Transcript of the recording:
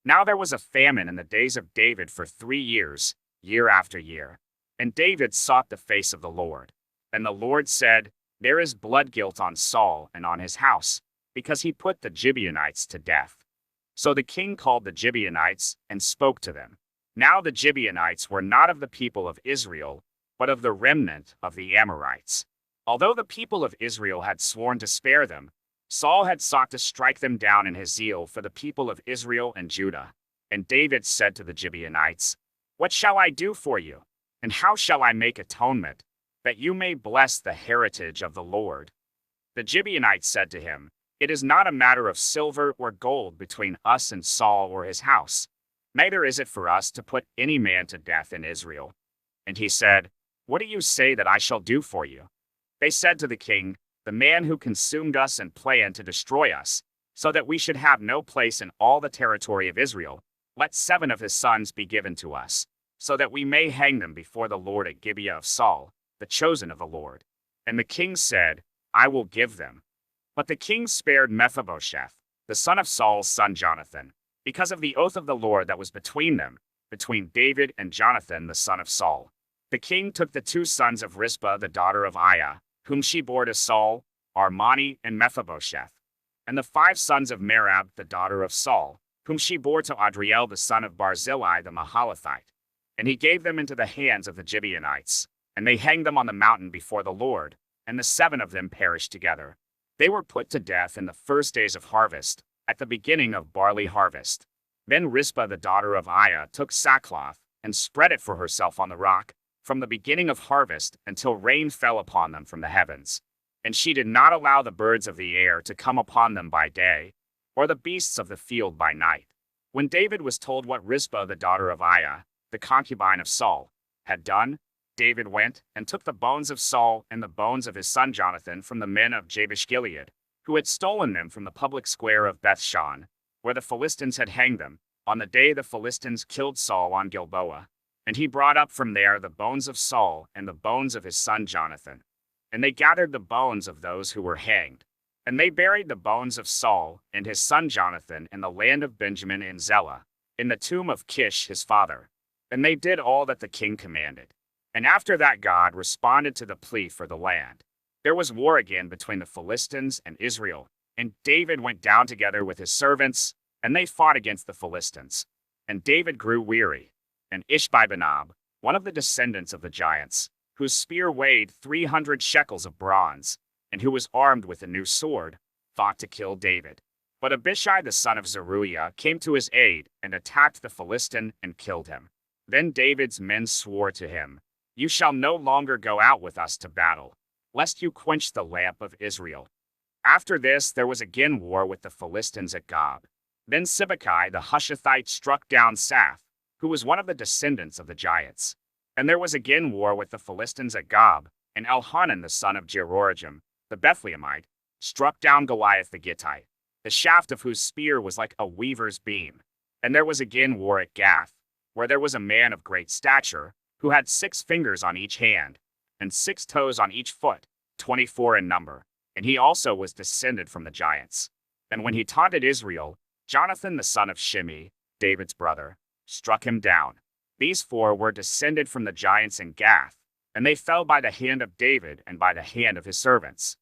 Now there was a famine in the days of David for 3 years, year after year. And David sought the face of the Lord. And the Lord said, There is blood guilt on Saul and on his house, because he put the Gibeonites to death. So the king called the Gibeonites and spoke to them. Now the Gibeonites were not of the people of Israel, but of the remnant of the Amorites. Although the people of Israel had sworn to spare them, Saul had sought to strike them down in his zeal for the people of Israel and Judah. And David said to the Gibeonites, What shall I do for you? And how shall I make atonement, that you may bless the heritage of the Lord? The Gibeonites said to him, It is not a matter of silver or gold between us and Saul or his house. Neither is it for us to put any man to death in Israel. And he said, What do you say that I shall do for you? They said to the king, The man who consumed us and planned to destroy us, so that we should have no place in all the territory of Israel, let 7 of his sons be given to us, so that we may hang them before the Lord at Gibeah of Saul, the chosen of the Lord. And the king said, I will give them. But the king spared Mephibosheth, the son of Saul's son Jonathan, because of the oath of the Lord that was between them, between David and Jonathan the son of Saul. The king took the 2 sons of Rizpah the daughter of Aiah, whom she bore to Saul, Armani and Mephibosheth, and the 5 sons of Merab the daughter of Saul, whom she bore to Adriel the son of Barzillai the Mahalathite. And he gave them into the hands of the Gibeonites, and they hanged them on the mountain before the Lord, and the 7 of them perished together. They were put to death in the first days of harvest, at the beginning of barley harvest. Then Rizpah the daughter of Aiah took sackcloth, and spread it for herself on the rock, from the beginning of harvest until rain fell upon them from the heavens. And she did not allow the birds of the air to come upon them by day, or the beasts of the field by night. When David was told what Rizpah the daughter of Aiah, the concubine of Saul, had done, David went and took the bones of Saul and the bones of his son Jonathan from the men of Jabesh-Gilead, who had stolen them from the public square of Bethshan, where the Philistines had hanged them, on the day the Philistines killed Saul on Gilboa. And he brought up from there the bones of Saul and the bones of his son Jonathan. And they gathered the bones of those who were hanged. And they buried the bones of Saul and his son Jonathan in the land of Benjamin in Zelah, in the tomb of Kish his father. And they did all that the king commanded. And after that God responded to the plea for the land. There was war again between the Philistines and Israel, and David went down together with his servants, and they fought against the Philistines. And David grew weary. And Ishbi-benob, one of the descendants of the giants, whose spear weighed 300 shekels of bronze, and who was armed with a new sword, fought to kill David. But Abishai the son of Zeruiah came to his aid and attacked the Philistine and killed him. Then David's men swore to him, You shall no longer go out with us to battle, lest you quench the lamp of Israel. After this there was again war with the Philistines at Gob. Then Sibbecai the Hushathite struck down Saph, who was one of the descendants of the giants. And there was again war with the Philistines at Gob, and Elhanan the son of Jeroham, the Bethlehemite, struck down Goliath the Gittite, the shaft of whose spear was like a weaver's beam. And there was again war at Gath, where there was a man of great stature, who had 6 fingers on each hand, and 6 toes on each foot, 24 in number, and he also was descended from the giants. And when he taunted Israel, Jonathan the son of Shimei, David's brother, struck him down. These 4 were descended from the giants in Gath, and they fell by the hand of David and by the hand of his servants.